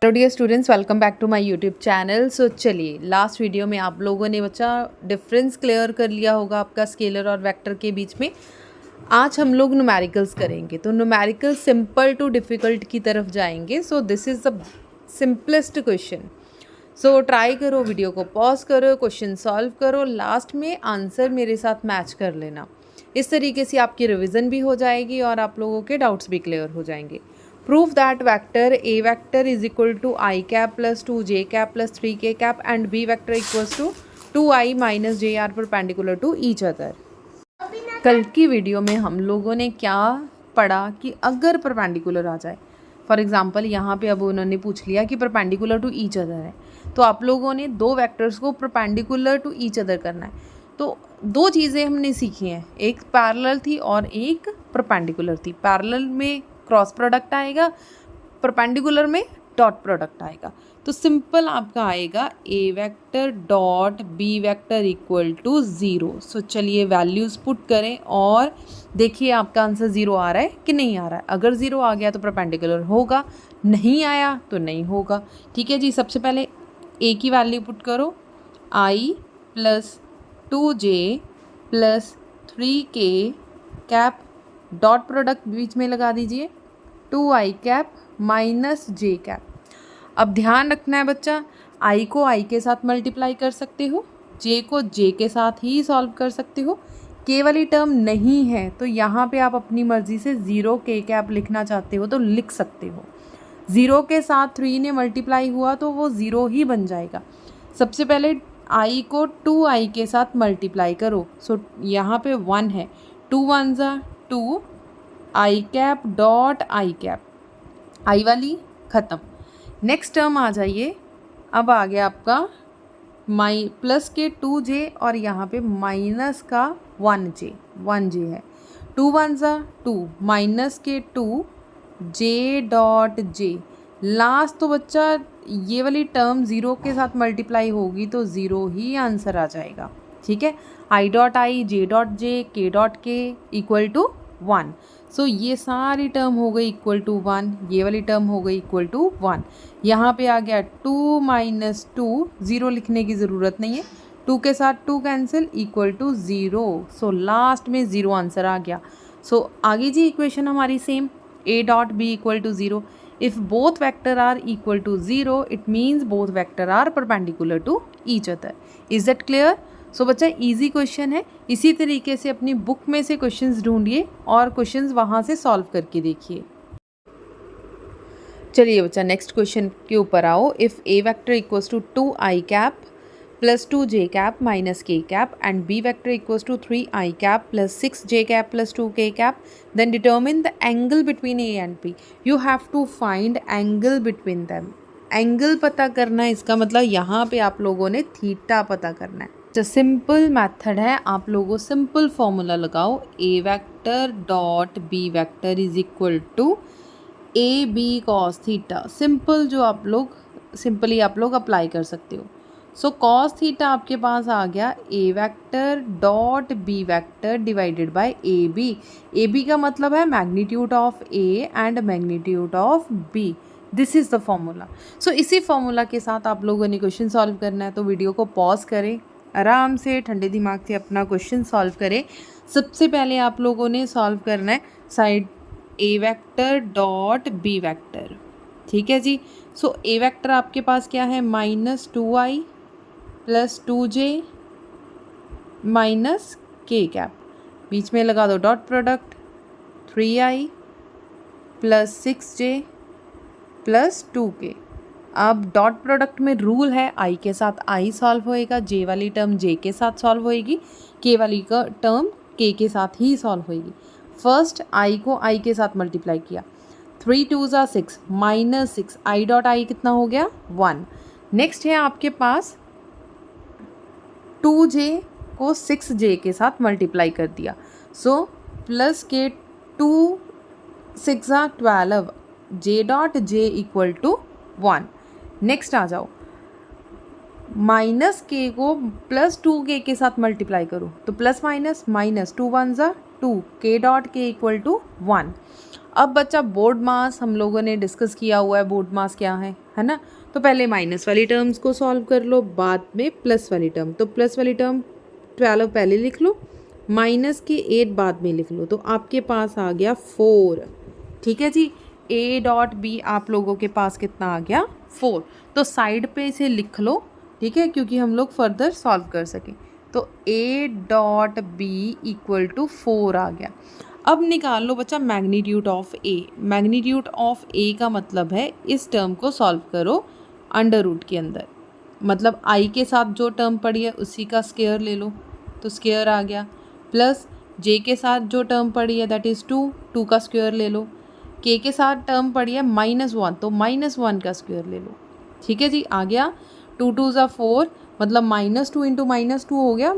Hello dear students, welcome back to my YouTube channel. So चलिए, last video में आप लोगों ने बच्चा डिफरेंस क्लियर कर लिया होगा आपका स्केलर और वेक्टर के बीच में। आज हम लोग न्यूमेरिकल्स करेंगे, तो न्यूमेरिकल सिंपल टू डिफ़िकल्ट की तरफ जाएंगे। सो this is the simplest question. So try करो, वीडियो को पॉज करो, क्वेश्चन सॉल्व करो, लास्ट में आंसर मेरे साथ मैच कर लेना। इस तरीके से आपकी रिविज़न भी हो जाएगी और आप लोगों के डाउट्स भी क्लियर हो जाएंगे। Prove that vector A vector is equal to I cap plus 2j cap plus 3k cap and B vector equals to 2I minus j are perpendicular to each other। कल की video में हम लोगों ने क्या पढ़ा कि अगर परपेंडिकुलर आ जाए, फॉर एग्जांपल यहाँ पे अब उन्होंने पूछ लिया कि परपेंडिकुलर टू ईच अदर है, तो आप लोगों ने दो वेक्टर्स को परपेंडिकुलर टू ईच अदर करना है। तो दो चीज़ें हमने सीखी हैं, एक पैरेलल थी और एक परपेंडिकुलर थी। पैरेलल में क्रॉस प्रोडक्ट आएगा, परपेंडिकुलर में डॉट प्रोडक्ट आएगा। तो सिंपल आपका आएगा A vector dot B vector equal to 0। So चलिए वैल्यूज़ पुट करें और देखिए आपका आंसर 0 आ रहा है कि नहीं आ रहा है। अगर 0 आ गया तो परपेंडिकुलर होगा, नहीं आया तो नहीं होगा। ठीक है जी। सबसे पहले ए की वैल्यू पुट करो, i plus 2j plus 3k cap, dot product बीच में लगा दीजिए, 2i cap minus j cap. अब ध्यान रखना है बच्चा, i को i के साथ मल्टीप्लाई कर सकते हो, j को j के साथ ही सॉल्व कर सकते हो। k वाली टर्म नहीं है तो यहाँ पे आप अपनी मर्ज़ी से 0k कैप लिखना चाहते हो तो लिख सकते हो। 0 के साथ 3 ने मल्टीप्लाई हुआ तो वो 0 ही बन जाएगा। सबसे पहले i को 2i के साथ मल्टीप्लाई करो। सो यहाँ पे 1 है, 2 1 ज़ा 2 आई कैप डॉट आई कैप, आई वाली ख़त्म। नेक्स्ट टर्म आ जाइए, अब आ गया आपका माई प्लस के 2j और यहाँ पे माइनस का 1j है, 2 1 ज़ा 2 माइनस के 2 j डॉट j। लास्ट तो बच्चा ये वाली टर्म 0 के साथ मल्टीप्लाई होगी तो 0 ही आंसर आ जाएगा। ठीक है, i dot I, j dot j, k dot k equal to 1। सो ये सारी टर्म हो गई इक्वल टू 1, ये वाली टर्म हो गई इक्वल टू 1। यहाँ पे आ गया 2 माइनस 2, 0 लिखने की ज़रूरत नहीं है, 2 के साथ 2 cancel equal to 0। So last में 0 आंसर आ गया। सो आगे जी इक्वेशन हमारी same, a dot b equal to 0। If both vector are equal to 0 it means both vector are perpendicular to each other. Is that clear? So बच्चा easy question है। इसी तरीके से अपनी बुक में से क्वेश्चंस ढूंढिए और क्वेश्चंस वहाँ से सॉल्व करके देखिए। चलिए बच्चा नेक्स्ट क्वेश्चन के ऊपर आओ। If A vector equals to 2i cap plus 2j cap minus k cap and b vector equals to 3i cap plus 6j cap plus 2k cap, then determine the angle between a and b। You have to find angle between them. Angle पता करना है, इसका मतलब यहाँ पे आप लोगों ने थीटा पता करना है। जो सिंपल मेथड है, आप लोगों सिंपल फॉर्मूला लगाओ, A vector dot B vector is equal to A B cos theta. Simple जो आप लोग अप्लाई कर सकते हो। सो कॉस थीटा आपके पास आ गया A vector dot B vector divided by A B. A B का मतलब है magnitude of A and magnitude of B. This is the formula. So इसी फॉर्मूला के साथ आप लोगों ने क्वेश्चन सॉल्व करना है, तो वीडियो को पॉज करें, आराम से ठंडे दिमाग से अपना क्वेश्चन सॉल्व करें। सबसे पहले आप लोगों ने सॉल्व करना है साइड ए वेक्टर डॉट बी वेक्टर। ठीक है जी। सो ए वेक्टर आपके पास क्या है, minus 2i plus 2j minus k cap, बीच में लगा दो dot product, 3i plus 6j plus 2k। अब डॉट प्रोडक्ट में रूल है, आई के साथ आई सॉल्व होएगा, जे वाली टर्म जे के साथ सॉल्व होएगी, के वाली का टर्म के साथ ही सॉल्व होएगी। फर्स्ट आई को आई के साथ मल्टीप्लाई किया, 3 2 ज़ा 6 माइनस 6, आई डॉट आई कितना हो गया 1। नेक्स्ट है आपके पास 2j को 6j के साथ मल्टीप्लाई कर दिया, सो प्लस के 2 6 ज़ा 12, j dot j equal to 1। Next आ जाओ, माइनस के को प्लस 2k के साथ मल्टीप्लाई करो तो प्लस माइनस माइनस 2 1 ज़ा 2, k dot k equal to 1। अब बच्चा बोर्ड मास हम लोगों ने डिस्कस किया हुआ है, बोर्ड मास क्या है ना। तो पहले माइनस वाली टर्म्स को सॉल्व कर लो, बाद में प्लस वाली टर्म। तो प्लस वाली टर्म 12 पहले लिख लो, माइनस के 8 बाद में लिख लो, तो आपके पास आ गया 4। ठीक है जी, A डॉट बी आप लोगों के पास कितना आ गया 4। तो साइड पे इसे लिख लो, ठीक है, क्योंकि हम लोग फर्दर सॉल्व कर सकें। तो A dot B equal to 4 आ गया। अब निकाल लो बच्चा magnitude of A। Magnitude of A का मतलब है इस टर्म को सॉल्व करो अंडर रूट के अंदर, मतलब I के साथ जो टर्म पड़ी है उसी का स्क्वायर ले लो, तो स्क्वायर आ गया, प्लस J के साथ जो टर्म पड़ी है दैट इज़ 2 का स्क्वायर ले लो, K के साथ टर्म पड़ी है -1 तो -1 का स्क्वायर ले लो। ठीक है जी, आ गया 2 2 ज़ा 4, मतलब -2 इंटू -2 हो गया,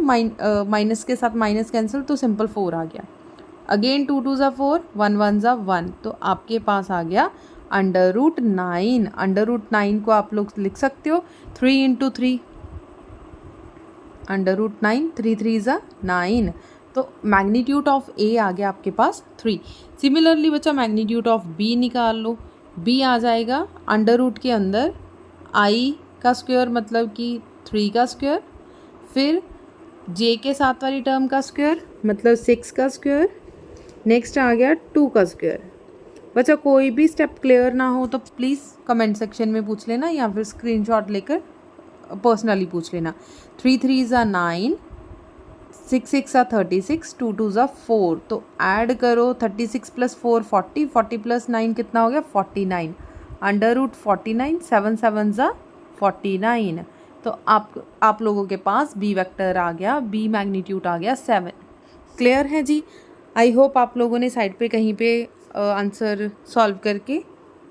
माइनस के साथ माइनस कैंसिल, तो सिंपल 4 आ गया। अगेन 2 2 ज़ा 4, 1 1 ज़ा 1, तो आपके पास आ गया √9। √9 को आप लोग लिख सकते हो 3 इंटू 3, √9, 3 3 ज़ा 9, तो मैग्नीट्यूड ऑफ A आ गया आपके पास 3। सिमिलरली बच्चा मैग्नीट्यूड ऑफ B निकाल लो। B आ जाएगा अंडर रूट के अंदर I का स्क्वायर, मतलब कि 3 का स्क्वायर, फिर J के साथ वाली टर्म का स्क्वायर मतलब 6 का स्क्वायर, नेक्स्ट आ गया 2 का स्क्वायर। बच्चा कोई भी स्टेप क्लियर ना हो तो प्लीज़ कमेंट सेक्शन में पूछ लेना या फिर स्क्रीनशॉट लेकर पर्सनली पूछ लेना। 3 3 ज़ा 9, 6 6 ज़ा 36, 2 2 ज़ा 4, तो ऐड करो 36 प्लस 4 40, 40 प्लस 9 कितना हो गया 49, √49, 7 7 ज़ा 49, तो आप लोगों के पास B वेक्टर आ गया, B मैग्नीट्यूड आ गया 7। क्लियर है जी। आई होप आप लोगों ने साइड पे कहीं पे आंसर सॉल्व करके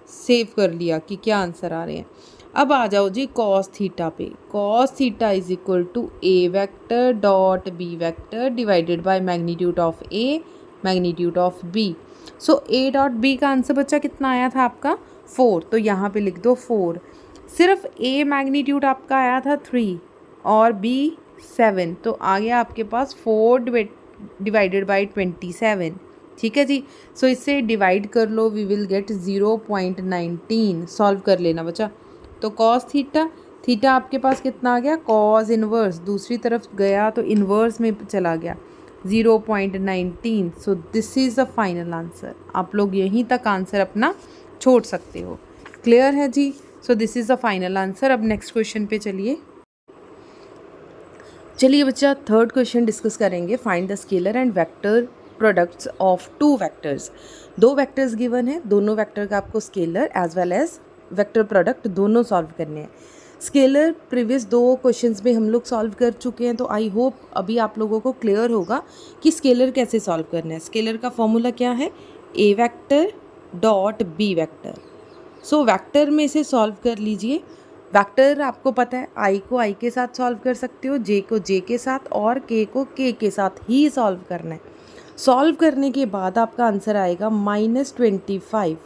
सेव कर लिया कि क्या आंसर आ रहे हैं। अब आ जाओ जी कॉस थीटा पे। Cos theta is equal to A vector dot B vector divided by magnitude of A magnitude of B। So A dot B का आंसर बच्चा कितना आया था आपका 4, तो यहाँ पे लिख दो 4। सिर्फ A मैग्नीट्यूड आपका आया था 3 और B 7, तो आ गया आपके पास 4 डिवाइडेड बाई 27। ठीक है जी, सो इससे डिवाइड कर लो, वी विल गेट 0.19। सॉल्व कर लेना बच्चा। तो कॉस थीटा आपके पास कितना आ गया, कॉस इनवर्स दूसरी तरफ गया तो इनवर्स में चला गया 0.19। सो this is the final answer. आप लोग यहीं तक आंसर अपना छोड़ सकते हो। क्लियर है जी। So this is the final answer. अब नेक्स्ट क्वेश्चन पे चलिए बच्चा, थर्ड क्वेश्चन डिस्कस करेंगे। Find the scalar and vector products of 2 vectors. 2 vectors given है, दोनों वेक्टर का आपको scalar as well as vector product दोनों सॉल्व करने हैं। स्केलर प्रीवियस 2 क्वेश्चंस में हम लोग सॉल्व कर चुके हैं, तो आई होप अभी आप लोगों को क्लियर होगा कि स्केलर कैसे सॉल्व करना है। स्केलर का फॉर्मूला क्या है, A vector dot B vector. So vector में से सॉल्व कर लीजिए। वेक्टर आपको पता है I को I के साथ सॉल्व कर सकते हो, J को J के साथ और K को K के साथ ही सॉल्व करना है। सॉल्व करने के बाद आपका आंसर आएगा -25।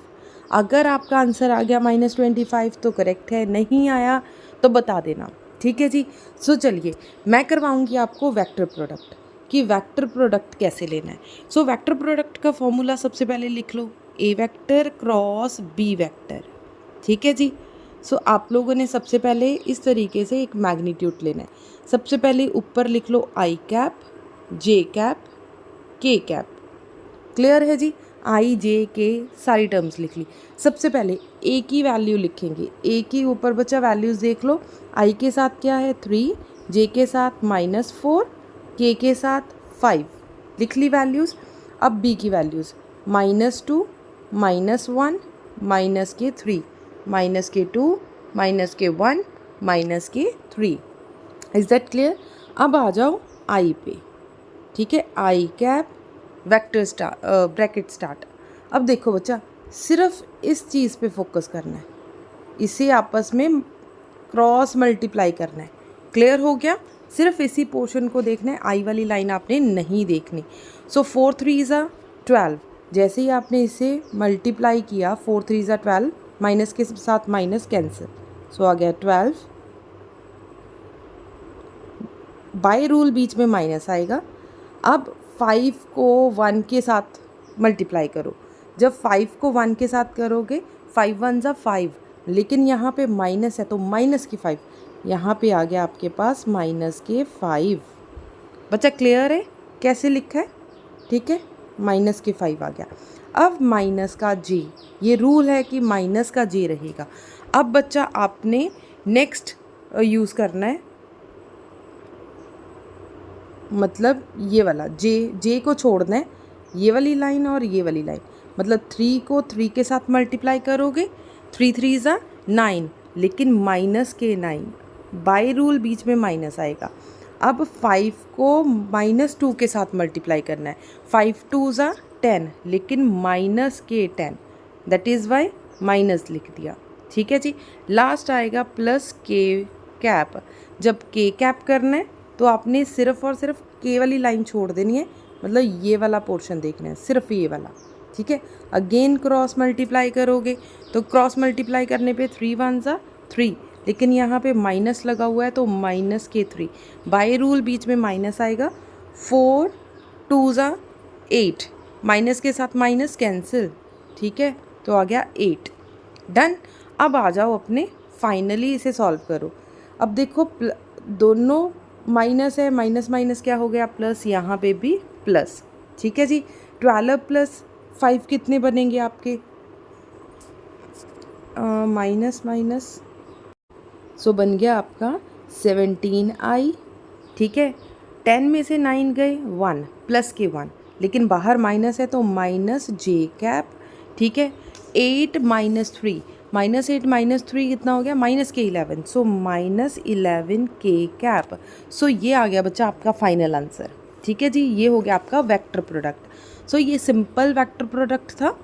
अगर आपका आंसर आ गया -25 तो करेक्ट है, नहीं आया तो बता देना। ठीक है जी। सो चलिए मैं करवाऊंगी आपको वेक्टर प्रोडक्ट कि वेक्टर प्रोडक्ट कैसे लेना है। सो वेक्टर प्रोडक्ट का फॉर्मूला सबसे पहले लिख लो, A vector cross B vector. ठीक है जी। सो आप लोगों ने सबसे पहले इस तरीके से एक मैग्नीट्यूड लेना है। सबसे पहले ऊपर लिख लो I cap, J cap, K cap. Clear है जी। I J K सारी टर्म्स लिख ली। सबसे पहले A की वैल्यू लिखेंगे। A की ऊपर बच्चा वैल्यूज़ देख लो। I के साथ क्या है 3, J के साथ -4, K के साथ 5। लिख ली वैल्यूज़। अब B की वैल्यूज़ -2, -1, -3, -2, -1, -3। Is that clear. अब आ जाओ I पे। ठीक है, I cap vector bracket start. अब देखो बच्चा, सिर्फ इस चीज़ पे फोकस करना है, इसे आपस में क्रॉस मल्टीप्लाई करना है। क्लियर हो गया। सिर्फ इसी पोर्शन को देखना है, आई वाली लाइन आपने नहीं देखनी। सो 4 3 ज़ा 12, जैसे ही आपने इसे मल्टीप्लाई किया 4 3 ज़ा 12, माइनस के साथ माइनस कैंसिल, सो आ गया 12। बाय रूल बीच में माइनस आएगा। अब 5 को 1 के साथ मल्टीप्लाई करो, जब 5 को 1 के साथ करोगे 5 1 जा 5, लेकिन यहाँ पे माइनस है तो माइनस के 5, यहाँ पे आ गया आपके पास माइनस के 5। बच्चा क्लियर है कैसे लिखा है? ठीक है, माइनस के 5 आ गया। अब माइनस का जे, ये रूल है कि माइनस का जे रहेगा। अब बच्चा आपने नेक्स्ट यूज़ करना है, मतलब ये वाला जे को छोड़ना है, ये वाली लाइन और ये वाली लाइन। मतलब 3 को 3 के साथ मल्टीप्लाई करोगे, 3 3 ज़ा 9, लेकिन माइनस के 9, बाय रूल बीच में माइनस आएगा। अब 5 को -2 के साथ मल्टीप्लाई करना है, 5 2 ज़ा 10, लेकिन माइनस के 10, दैट इज़ वाई माइनस लिख दिया। ठीक है जी। लास्ट आएगा प्लस के कैप। जब के कैप करना है तो आपने सिर्फ और सिर्फ के वाली लाइन छोड़ देनी है, मतलब ये वाला पोर्शन देखना है, सिर्फ ये वाला। ठीक है, अगेन क्रॉस मल्टीप्लाई करोगे तो क्रॉस मल्टीप्लाई करने पे 3 1 ज़ा 3, लेकिन यहाँ पे माइनस लगा हुआ है तो माइनस के 3, बाय रूल बीच में माइनस आएगा। 4 2 ज़ा 8, माइनस के साथ माइनस कैंसिल। ठीक है, तो आ गया 8। डन। अब आ जाओ अपने फाइनली इसे सॉल्व करो। अब देखो दोनों माइनस है, माइनस माइनस क्या हो गया प्लस, यहाँ पे भी प्लस। ठीक है जी। 12 प्लस 5 कितने बनेंगे आपके? माइनस माइनस, सो बन गया आपका 17i। ठीक है, 10 में से 9 गए 1, प्लस के 1, लेकिन बाहर माइनस है तो माइनस जे कैप। ठीक है, 8 माइनस 3, -8 -3 कितना हो गया? माइनस के 11, सो -11 के कैप। सो ये आ गया बच्चा आपका फाइनल आंसर। ठीक है जी, ये हो गया आपका वेक्टर प्रोडक्ट। सो ये सिंपल वेक्टर प्रोडक्ट था।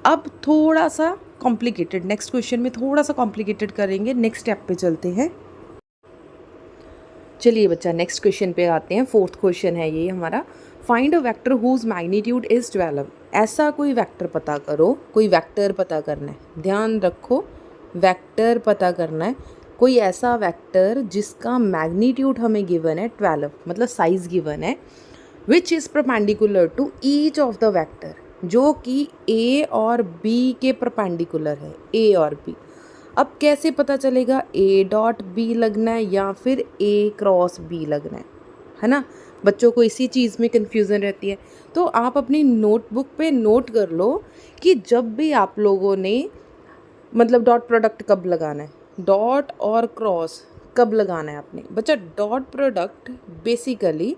अब थोड़ा सा कॉम्प्लिकेटेड, नेक्स्ट क्वेश्चन में थोड़ा सा कॉम्प्लिकेटेड करेंगे। नेक्स्ट स्टेप पे चलते हैं। चलिए बच्चा नेक्स्ट क्वेश्चन पे आते हैं। 4th क्वेश्चन है ये हमारा। Find a vector whose magnitude is 12। ऐसा कोई वेक्टर पता करो, कोई वेक्टर पता करना है, ध्यान रखो वेक्टर पता करना है। कोई ऐसा वेक्टर जिसका मैग्नीट्यूड हमें गिवन है 12, मतलब साइज गिवन है, which is perpendicular to each of the vector, जो कि ए और बी के परपेंडिकुलर है, ए और बी। अब कैसे पता चलेगा ए डॉट बी लगना है या फिर ए क्रॉस बी लगना है ना? बच्चों को इसी चीज़ में कन्फ्यूज़न रहती है। तो आप अपनी नोटबुक पे नोट कर लो कि जब भी आप लोगों ने मतलब डॉट प्रोडक्ट कब लगाना है, डॉट और क्रॉस कब लगाना है आपने। बच्चा dot product basically,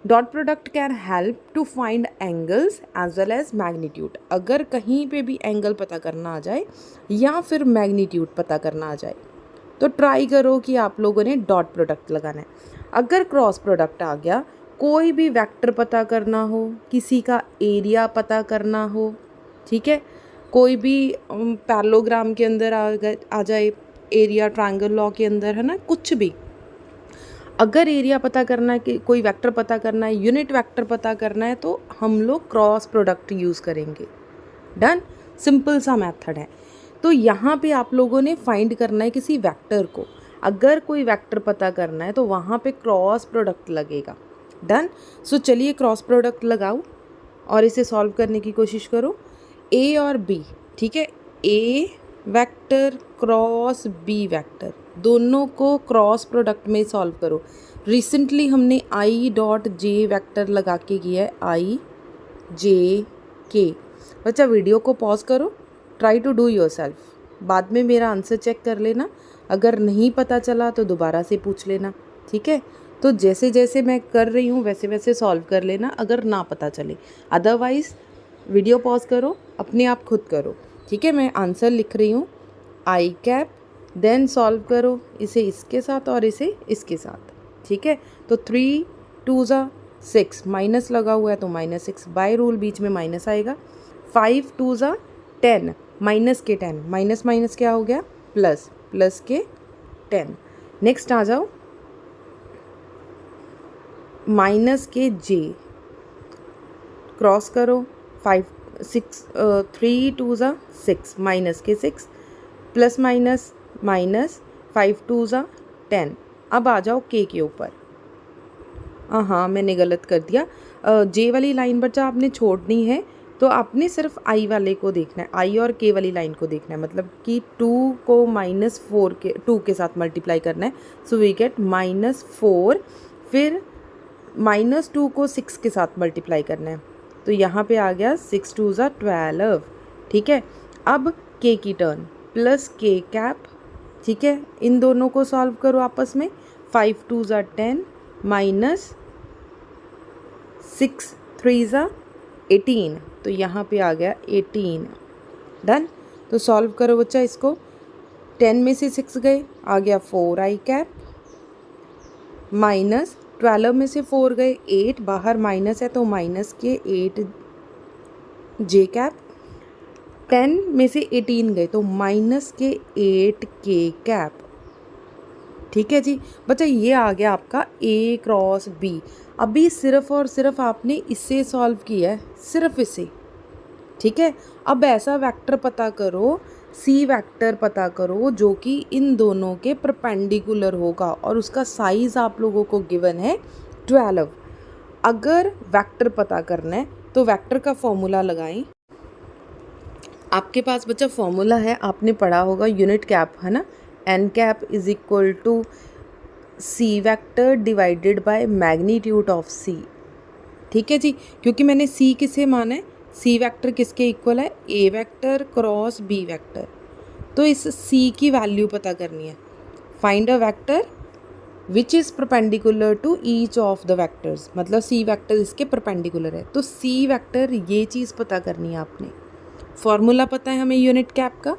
dot product can help to find angles as well as magnitude. अगर कहीं पे भी एंगल पता करना आ जाए या फिर मैग्नीट्यूड पता करना आ जाए तो ट्राई करो कि आप लोगों ने डॉट प्रोडक्ट लगाना है। अगर क्रॉस प्रोडक्ट आ गया, कोई भी वेक्टर पता करना हो, किसी का एरिया पता करना हो, ठीक है, कोई भी पैरेललोग्राम के अंदर आ जाए, एरिया ट्रायंगल लॉ के अंदर, है ना, कुछ भी अगर एरिया पता करना है, कि कोई वेक्टर पता करना है, यूनिट वेक्टर पता करना है, तो हम लोग क्रॉस प्रोडक्ट यूज़ करेंगे। डन, सिंपल सा मेथड है। तो यहाँ पे आप लोगों ने फाइंड करना है किसी वेक्टर को। अगर कोई वेक्टर पता करना है तो वहाँ पे क्रॉस प्रोडक्ट लगेगा। डन। सो चलिए क्रॉस प्रोडक्ट लगाओ और इसे सॉल्व करने की कोशिश करो। ए और बी, ठीक है, A vector cross B vector, दोनों को क्रॉस प्रोडक्ट में सॉल्व करो। रिसेंटली हमने आई डॉट जे वेक्टर लगा के किया है, आई जे के। बच्चा वीडियो को पॉज करो, ट्राई टू डू योरसेल्फ, बाद में मेरा आंसर चेक कर लेना। अगर नहीं पता चला तो दोबारा से पूछ लेना, ठीक है। तो जैसे जैसे मैं कर रही हूँ वैसे वैसे सॉल्व कर लेना अगर ना पता चले। अदरवाइज़ वीडियो पॉज करो, अपने आप खुद करो, ठीक है। मैं आंसर लिख रही हूँ, आई कैप, देन सॉल्व करो इसे इसके साथ और इसे इसके साथ, ठीक है। तो 3 2 ज़ा 6, माइनस लगा हुआ है तो -6, बाय रूल बीच में माइनस आएगा। 5 2 ज़ा 10, माइनस के 10, माइनस माइनस क्या हो गया प्लस, प्लस के 10। नेक्स्ट आ जाओ, माइनस के जे, क्रॉस करो, 3 2 ज़ा 6, माइनस के 6, प्लस माइनस माइनस, 5 2 ज़ा 10। अब आ जाओ के ऊपर। हाँ मैंने गलत कर दिया, जे वाली लाइन बच्चा आपने छोड़नी है, तो आपने सिर्फ आई वाले को देखना है, आई और के वाली लाइन को देखना है, मतलब कि 2 को -4 के 2 के साथ मल्टीप्लाई करना है। सो वी गेट -4, फिर -2 को 6 के साथ मल्टीप्लाई करना है, तो यहाँ पे आ गया 6 2 ज़ा 12। ठीक है, अब के की टर्न प्लस के कैप। ठीक है, इन दोनों को सॉल्व करो आपस में। 5 2 ज़ा 10 माइनस 6 3 ज़ा 18, तो यहाँ पे आ गया 18। डन। तो सॉल्व करो बच्चा इसको। 10 में से 6 गए, आ गया 4 आई कैप, माइनस 12 में से 4 गए 8, बाहर माइनस है तो माइनस के 8 जे कैप। 10 में से 18 गए तो माइनस के 8 के कैप। ठीक है जी बच्चा, ये आ गया आपका A क्रॉस B। अभी सिर्फ और सिर्फ आपने इससे सॉल्व किया है, सिर्फ इससे। ठीक है, अब ऐसा वेक्टर पता करो, C वेक्टर पता करो जो कि इन दोनों के परपेंडिकुलर होगा और उसका साइज़ आप लोगों को गिवन है 12। अगर वेक्टर पता करना है तो वेक्टर का फॉर्मूला लगाएं। आपके पास बच्चा फॉर्मूला है, आपने पढ़ा होगा यूनिट कैप, है ना। N cap is equal to C vector divided by magnitude of C. ठीक है जी, क्योंकि मैंने सी किसे माना है, सी वेक्टर किसके इक्वल है, A vector cross B vector. तो इस सी की वैल्यू पता करनी है। Find a vector which is perpendicular to each of the vectors, मतलब सी वेक्टर इसके परपेंडिकुलर है, तो सी वेक्टर ये चीज़ पता करनी है आपने। फॉर्मूला पता है हमें यूनिट कैप का,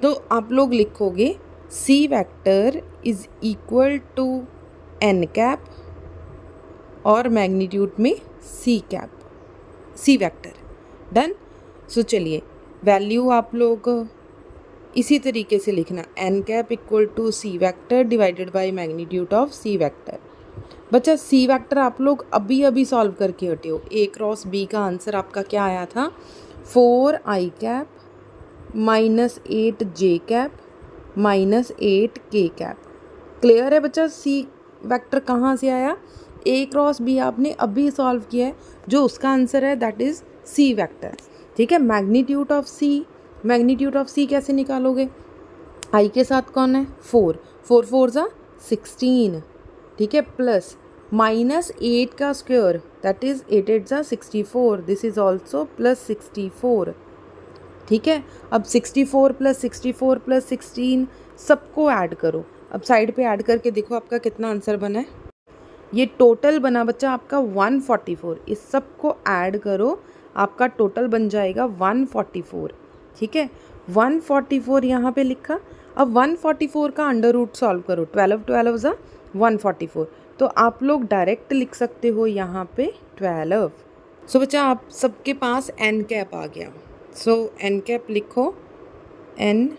तो आप लोग लिखोगे C vector is equal to N cap और मैग्नीट्यूड में C cap, C vector. Done. So चलिए वैल्यू आप लोग इसी तरीके से लिखना, N cap equal to C vector divided by magnitude of C vector. बच्चा सी वेक्टर आप लोग अभी अभी सॉल्व करके हटे हो। ए क्रॉस बी का आंसर आपका क्या आया था, 4 I cap minus 8 J cap minus 8 K cap. Clear है बच्चा, सी वेक्टर कहाँ से आया, ए क्रॉस बी आपने अभी सॉल्व किया है, जो उसका आंसर है दैट इज़ सी वेक्टर। ठीक है, magnitude of C, magnitude of C कैसे निकालोगे, आई के साथ कौन है 4, 4 4 ज़ा 16। ठीक है, प्लस माइनस 8 का स्क्वायर दैट इज़ 8 8 ज़ा 64, दिस इज़ ऑल्सो प्लस 64। ठीक है, अब 64 प्लस 64 प्लस 16 सबको ऐड करो। अब साइड पे ऐड करके देखो आपका कितना आंसर बना है। ये टोटल बना बच्चा आपका 144। इस सब को ऐड करो, आपका टोटल बन जाएगा 144। ठीक है, 144 यहाँ पे लिखा। अब 144 का अंडर रूट सॉल्व करो, 12 12 ज़ा 144, तो आप लोग डायरेक्ट लिख सकते हो यहाँ पे 12। सो बच्चा आप सबके पास एन कैप आ गया। सो एन कैप लिखो, N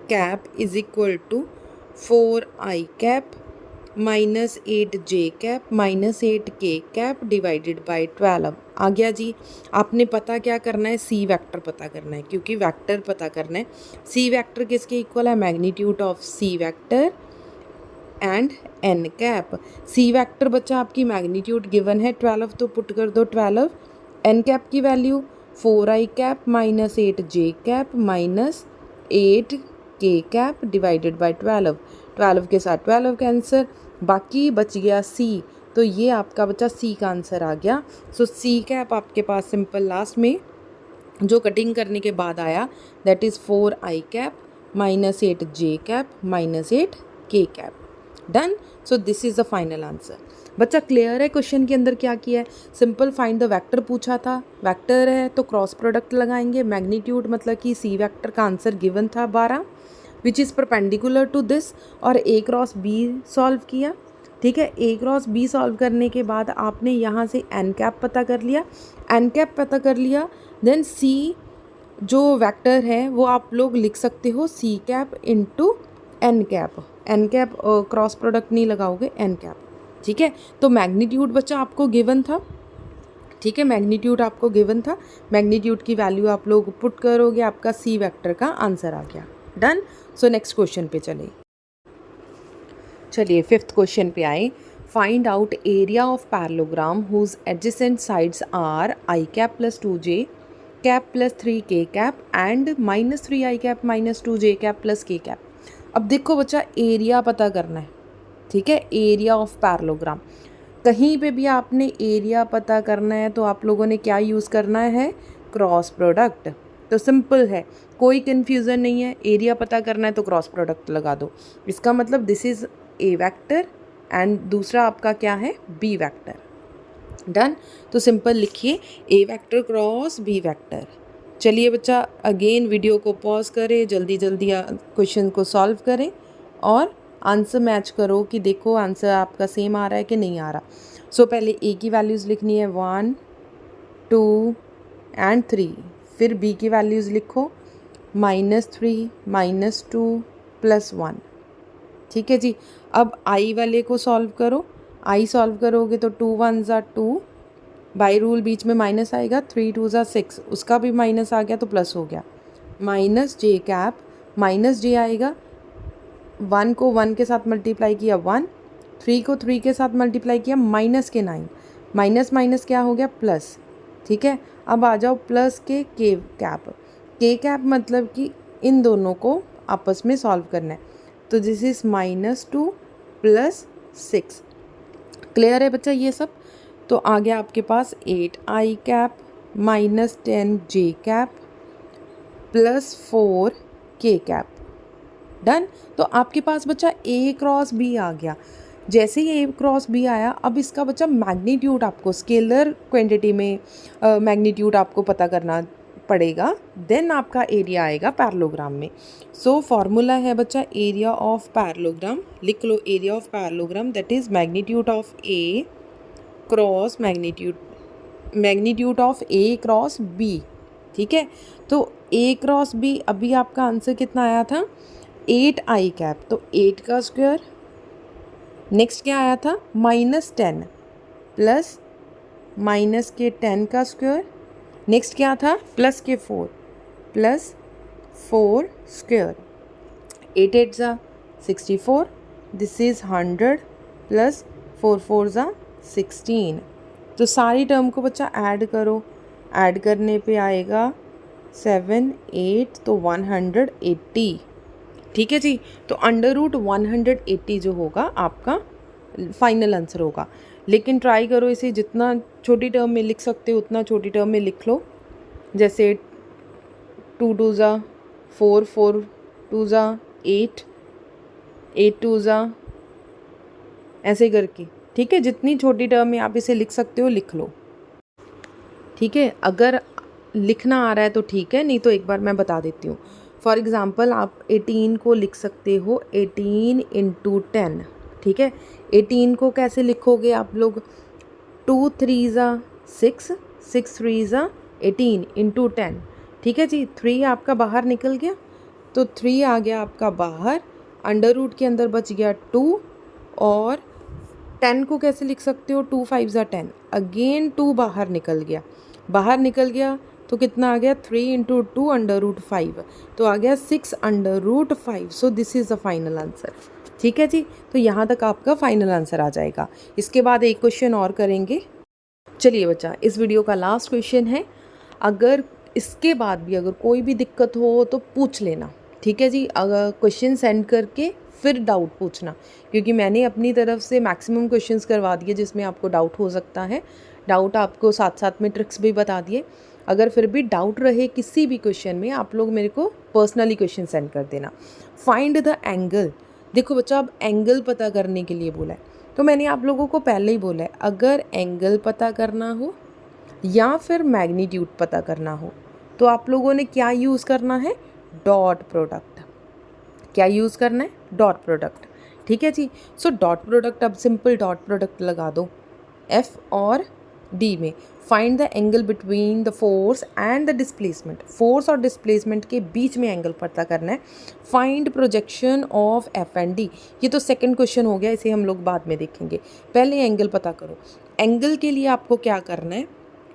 cap is equal to 4 I cap minus 8 J cap minus 8 K cap divided by 12। आ गया जी। आपने पता क्या करना है, सी वेक्टर पता करना है, क्योंकि वेक्टर पता करना है। सी वेक्टर किसके इक्वल है, magnitude of C vector and N cap. C vector बच्चा आपकी मैग्नीट्यूड गिवन है 12, तो पुट कर दो 12। एन कैप की value 4 I cap minus 8 J cap minus 8 K cap divided by 12। 12 के साथ 12 कैंसर, बाकी बच गया सी, तो ये आपका बच्चा सी का आंसर आ गया। सो सी कैप आपके पास सिंपल लास्ट में जो कटिंग करने के बाद आया that is 4 I cap minus 8 J cap minus 8 K cap. Done. So this is the final answer. बच्चा क्लियर है क्वेश्चन के अंदर क्या किया है, सिंपल फाइंड द वेक्टर पूछा था, वेक्टर है तो क्रॉस प्रोडक्ट लगाएंगे, मैग्नीट्यूड मतलब कि सी वेक्टर का आंसर गिवन था 12 which is perpendicular to this, और ए क्रॉस बी सॉल्व किया। ठीक है, ए क्रॉस बी सॉल्व करने के बाद आपने यहाँ से एन कैप पता कर लिया, एन कैप पता कर लिया, देन सी जो वेक्टर है वो आप लोग लिख सकते हो C cap into N cap. N cap cross product नहीं लगाओगे, एन कैप। ठीक है, तो मैग्नीट्यूड बच्चा आपको गिवन था। ठीक है, मैग्नीट्यूड आपको गिवन था, मैग्नीट्यूड की वैल्यू आप लोग पुट करोगे, आपका सी वेक्टर का आंसर आ गया। डन। सो नेक्स्ट क्वेश्चन पे चलिए 5th क्वेश्चन पे आए। Find out area of parallelogram whose adjacent sides are I cap plus 2j cap plus 3k cap and minus 3i cap minus 2j cap plus k cap. अब देखो बच्चा, area पता करना है, ठीक है, एरिया ऑफ पैरेललोग्राम। कहीं पे भी आपने एरिया पता करना है तो आप लोगों ने क्या यूज़ करना है, क्रॉस प्रोडक्ट। तो सिंपल है, कोई कन्फ्यूज़न नहीं है, एरिया पता करना है तो क्रॉस प्रोडक्ट लगा दो। इसका मतलब this is a vector and दूसरा आपका क्या है, बी वेक्टर। डन। तो सिंपल लिखिए ए वेक्टर क्रॉस बी वेक्टर। चलिए बच्चा, अगेन वीडियो को पॉज करें, जल्दी जल्दी क्वेश्चन को सॉल्व करें और आंसर मैच करो कि देखो आंसर आपका सेम आ रहा है कि नहीं आ रहा। सो पहले ए की वैल्यूज़ लिखनी है 1 2 एंड 3, फिर बी की वैल्यूज़ लिखो -3 -2 +1। ठीक है जी। अब आई वाले को सॉल्व करो, आई सॉल्व करोगे तो 2 1 ज़ा 2, बाई रूल बीच में माइनस आएगा, 3 2 ज़ा 6, उसका भी माइनस आ गया तो प्लस हो गया, माइनस जे कैप, माइनस जे आएगा, 1 को 1 के साथ मल्टीप्लाई किया 1, 3 को 3 के साथ मल्टीप्लाई किया माइनस के 9, माइनस माइनस क्या हो गया प्लस। ठीक है, अब आ जाओ प्लस के कैप, के कैप मतलब कि इन दोनों को आपस में सॉल्व करना है। तो दिस इज़ -2 + 6। क्लियर है बच्चा ये सब। तो आ गया आपके पास 8i cap -10j cap +4k cap. Done. तो आपके पास बच्चा a क्रॉस b आ गया। जैसे ही a क्रॉस b आया, अब इसका बच्चा मैग्नीट्यूड आपको स्केलर क्वांटिटी में मैग्नीट्यूड आपको पता करना पड़ेगा, देन आपका एरिया आएगा पैरेललोग्राम में। सो फॉर्मूला है बच्चा एरिया ऑफ पैरेललोग्राम, लिख लो area of parallelogram that is magnitude of a cross magnitude of a cross b। ठीक है, तो a क्रॉस b, अभी आपका आंसर कितना आया था 8i कैप, तो 8 का स्क्वायर, नेक्स्ट क्या आया था -10 प्लस माइनस के 10 का स्क्वायर, नेक्स्ट क्या था प्लस के 4 प्लस 4 स्क्वायर, 8 8 ज़ा 64, दिस इज़ 100 प्लस 4 4 ज़ा 16। तो सारी टर्म को बच्चा ऐड करो, ऐड करने पे आएगा 7 8 तो 180। ठीक है जी। तो √180 जो होगा आपका फाइनल आंसर होगा। लेकिन ट्राई करो इसे जितना छोटी टर्म में लिख सकते हो उतना छोटी टर्म में लिख लो, जैसे 2 2 ज़ा 4 4 2 ज़ा 8 8 2 ज़ा, ऐसे करके। ठीक है, जितनी छोटी टर्म में आप इसे लिख सकते हो लिख लो। ठीक है, अगर लिखना आ रहा है तो ठीक है, नहीं तो एक बार मैं बता देती हूँ। फॉर एग्ज़ाम्पल आप 18 को लिख सकते हो 18 × 10। ठीक है, 18 को कैसे लिखोगे आप लोग, 2 3 ज़ा 6 6 3 ज़ा 18 × 10। ठीक है जी, 3 आपका बाहर निकल गया, तो 3 आ गया आपका बाहर, अंडर रूट के अंदर बच गया 2, और 10 को कैसे लिख सकते हो, 2 5 ज़ा 10, अगेन 2 बाहर निकल गया तो कितना आ गया 3 × 2 √5, तो आ गया 6 √5। सो this is the final answer. ठीक है जी, तो यहाँ तक आपका फाइनल आंसर आ जाएगा। इसके बाद एक क्वेश्चन और करेंगे। चलिए बच्चा, इस वीडियो का लास्ट क्वेश्चन है, अगर इसके बाद भी अगर कोई भी दिक्कत हो तो पूछ लेना। ठीक है जी, अगर क्वेश्चन सेंड करके फिर डाउट पूछना, क्योंकि मैंने अपनी तरफ से मैक्सिमम क्वेश्चंस करवा दिए जिसमें आपको डाउट हो सकता है। डाउट आपको साथ साथ में ट्रिक्स भी बता दिए। अगर फिर भी डाउट रहे किसी भी क्वेश्चन में, आप लोग मेरे को पर्सनली क्वेश्चन सेंड कर देना। Find the angle. देखो बच्चा, अब एंगल पता करने के लिए बोला है, तो मैंने आप लोगों को पहले ही बोला है, अगर एंगल पता करना हो या फिर मैग्नीट्यूड पता करना हो तो आप लोगों ने क्या यूज़ करना है, डॉट प्रोडक्ट। क्या यूज़ करना है, डॉट प्रोडक्ट। ठीक है जी। सो डॉट प्रोडक्ट, अब सिंपल डॉट प्रोडक्ट लगा दो F और D में। Find the angle between the force and the displacement. Force और डिस्प्लेसमेंट के बीच में एंगल पता करना है। Find projection of F and D। ये तो सेकंड क्वेश्चन हो गया, इसे हम लोग बाद में देखेंगे, पहले एंगल पता करो। एंगल के लिए आपको क्या करना है,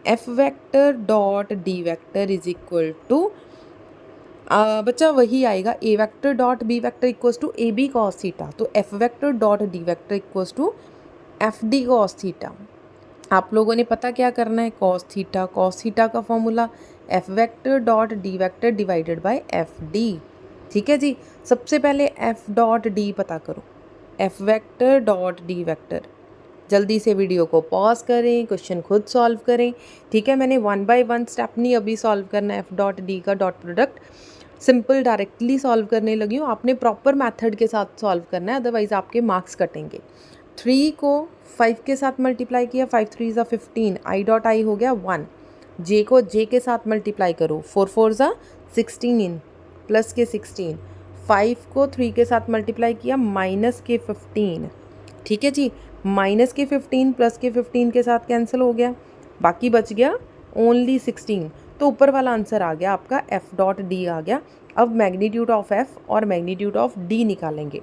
F vector dot D vector is equal to, बच्चा वही आएगा, A vector dot B vector equals to AB cos theta. तो F vector dot D vector equals to F D cos theta. आप लोगों ने पता क्या करना है, कॉस थीटा का formula F vector dot D vector divided by F D. ठीक है जी, सबसे पहले एफ डॉट डी पता करो, F vector dot D vector. जल्दी से वीडियो को पॉज करें, क्वेश्चन खुद सॉल्व करें। ठीक है, मैंने 1 बाय 1 स्टेप नहीं अभी सॉल्व करना है। एफ डॉट डी का dot product simple directly solve करने लगी हूँ, आपने प्रॉपर मेथड के साथ सॉल्व करना है, अदरवाइज आपके मार्क्स कटेंगे। 3 को 5 के साथ मल्टीप्लाई किया, 5 3 ज़ा 15, आई डॉट आई हो गया 1। जे को जे के साथ मल्टीप्लाई करो, 4 4 ज़ा 16 प्लस के 16। 5 को 3 के साथ मल्टीप्लाई किया, माइनस के 15। ठीक है जी, माइनस के 15 प्लस के 15 के साथ कैंसिल हो गया, बाकी बच गया ओनली 16। तो ऊपर वाला आंसर आ गया आपका एफ डॉट डी आ गया। अब मैग्नीट्यूड ऑफ एफ और मैग्नीट्यूड ऑफ डी निकालेंगे।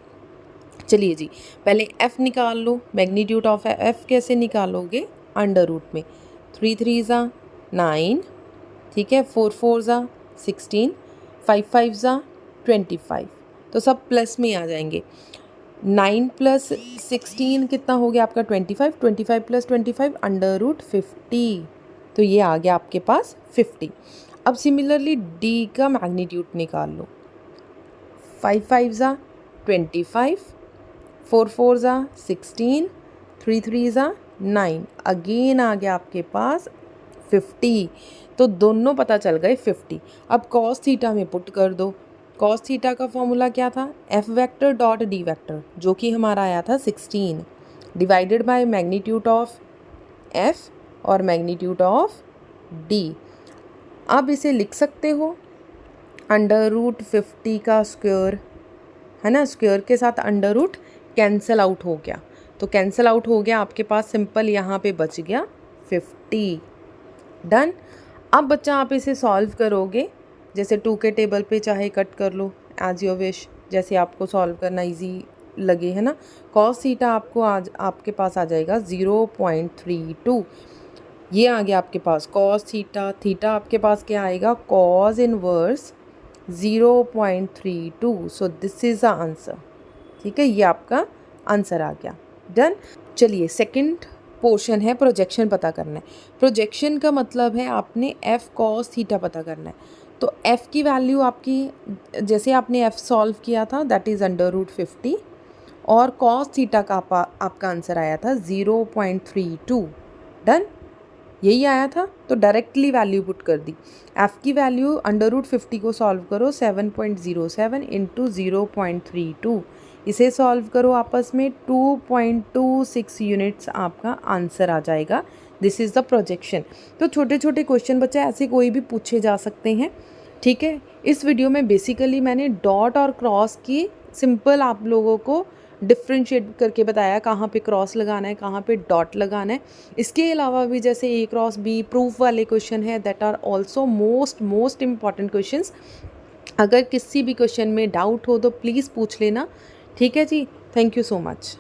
चलिए जी, पहले एफ निकाल लो। मैग्नीट्यूड ऑफ एफ कैसे निकालोगे, अंडर रूट में। 3 3 ज़ा 9, ठीक है, 4 4 ज़ा 16, 5 5 ज़ा 25, तो सब प्लस में आ जाएंगे। 9 प्लस 16 कितना हो गया आपका 25, 25 प्लस 25 अंडर रूट 50, तो ये आ गया आपके पास 50। अब सिमिलरली डी का मैग्नीट्यूड निकाल लो। 5 5 ज़ा 25, 4 4 ज़ा 16, 3 3 ज़ा 9, अगेन आ गया आपके पास 50। तो दोनों पता चल गए 50। अब कॉस थीटा में पुट कर दो। कॉस थीटा का फॉर्मूला क्या था, F vector dot D vector, जो कि हमारा आया था 16, divided by magnitude of F और मैग्नीट्यूड ऑफ डी। अब इसे लिख सकते हो अंडर रूट 50 का स्क्वायर, है ना, स्क्वायर के साथ अंडर रूट कैंसिल आउट हो गया, तो कैंसिल आउट हो गया आपके पास, सिंपल यहाँ पे बच गया 50। डन। अब बच्चा आप इसे सॉल्व करोगे, जैसे 2 के टेबल पे चाहे कट कर लो, एज योर विश, जैसे आपको सॉल्व करना इजी लगे, है ना। कॉस थीटा आपको आज आपके पास आ जाएगा 0.32, ये आ गया आपके पास कॉस थीटा। थीटा आपके पास क्या आएगा, cos inverse 0.32, so this is the answer. ठीक है, ये आपका आंसर आ गया। डन। चलिए, सेकंड पोर्शन है प्रोजेक्शन पता करना है। प्रोजेक्शन का मतलब है आपने एफ कॉस थीटा पता करना है। तो एफ़ की वैल्यू आपकी, जैसे आपने एफ़ सॉल्व किया था, दैट इज़ अंडर रूट 50, और कॉस थीटा का आपका आंसर आया था 0.32। डन, यही आया था, तो डायरेक्टली वैल्यू पुट कर दी। एफ़ की वैल्यू अंडर रूट 50 को सॉल्व करो, 7.07 इंटू 0.32, इसे सॉल्व करो आपस में, 2.26 यूनिट्स आपका आंसर आ जाएगा। This is the projection. तो छोटे छोटे क्वेश्चन बच्चे ऐसे कोई भी पूछे जा सकते हैं। ठीक है, इस वीडियो में बेसिकली मैंने डॉट और क्रॉस की सिंपल आप लोगों को डिफ्रेंशिएट करके बताया, कहाँ पे क्रॉस लगाना है, कहाँ पे डॉट लगाना है। इसके अलावा भी जैसे ए क्रॉस बी प्रूफ वाले क्वेश्चन है, that are also most important questions. अगर किसी भी क्वेश्चन में डाउट हो तो प्लीज़ पूछ लेना। ठीक है जी, थैंक यू सो मच।